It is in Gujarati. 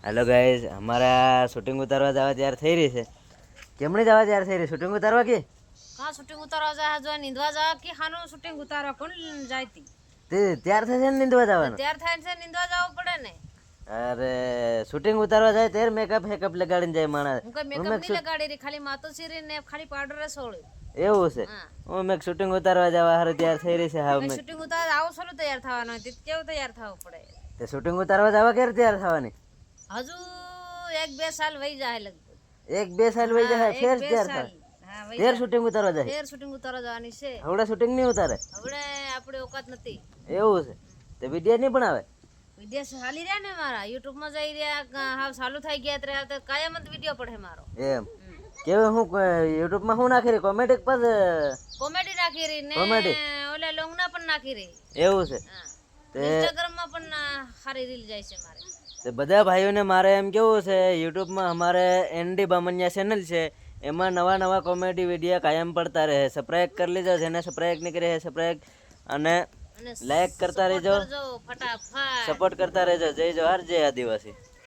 हेलो गाइस, हमारा शूटिंग उतारवा जावा तैयार થઈ રહી છે. કેમણી જાવા તૈયાર થઈ રહી શૂટિંગ ઉતારવા કે का शूटिंग उतारवा जा जो निंदवा जा कि हानो शूटिंग उतारवा कोण जायती તે તૈયાર થશે ને નિંદવા જવાનું. तैयार થાય છે નિંદવા જાવ પડે ને. અરે શૂટિંગ ઉતારવા જાય ત્યારે મેકઅપ હેકઅપ લગાડીને જાય માણસ. હું કઈ મેકઅપ ની લગાડી રી ખાલી માતો સિરી ને ખાલી પાવડર સોળી એવું છે. હું મેક શૂટિંગ ઉતારવા જવા હારે તૈયાર થઈ રહી છે. હા મેં શૂટિંગ ઉતાર આવો સલો તૈયાર થવાનો તે કેવું તૈયાર થવું પડે. તે શૂટિંગ ઉતારવા જવા ક્યારે તૈયાર થવાની? હજુ 1-2 સાલ વઈ જાય લગભગ 1-2 સાલ વઈ જાય ફેર તૈયાર થાય. હા વઈ ફેર શૂટિંગ ઉતારવા જાય. ફેર શૂટિંગ ઉતારવા જવાની છે. હવડે શૂટિંગ નહીં ઉતારે. હવડે આપણે ઓકાત નથી. એવું છે. તે વિડિયો નહીં બનાવે. વિડિયો હાલી રહ્યા ને મારા YouTube માં જઈ રહ્યા હાવ ચાલુ થઈ ગયા એટલે કાયમ જ વિડિયો પડે મારો. એમ કેવું હું YouTube માં હું નાખી રહી કોમેડી પર કોમેડી નાખી રહી ને ઓલે લોંગના પણ નાખી રહી. એવું છે. इंस्टाग्राम में पण सारी रील जाए छे मारे. तो बधा भाइयों ने मारे एम केवुं छे यूट्यूब में हमारे एनडी बामनिया चैनल छे एमां नवा नवा कॉमेडी वीडियो कायम पड़ता रहे. सब्सक्राइब कर लीजो, जेने सब्सक्राइब नहीं करे सब्सक्राइब अने लाइक करता रहो, फटाफट सपोर्ट करता रहो. जय जोहार, जय आदिवासी.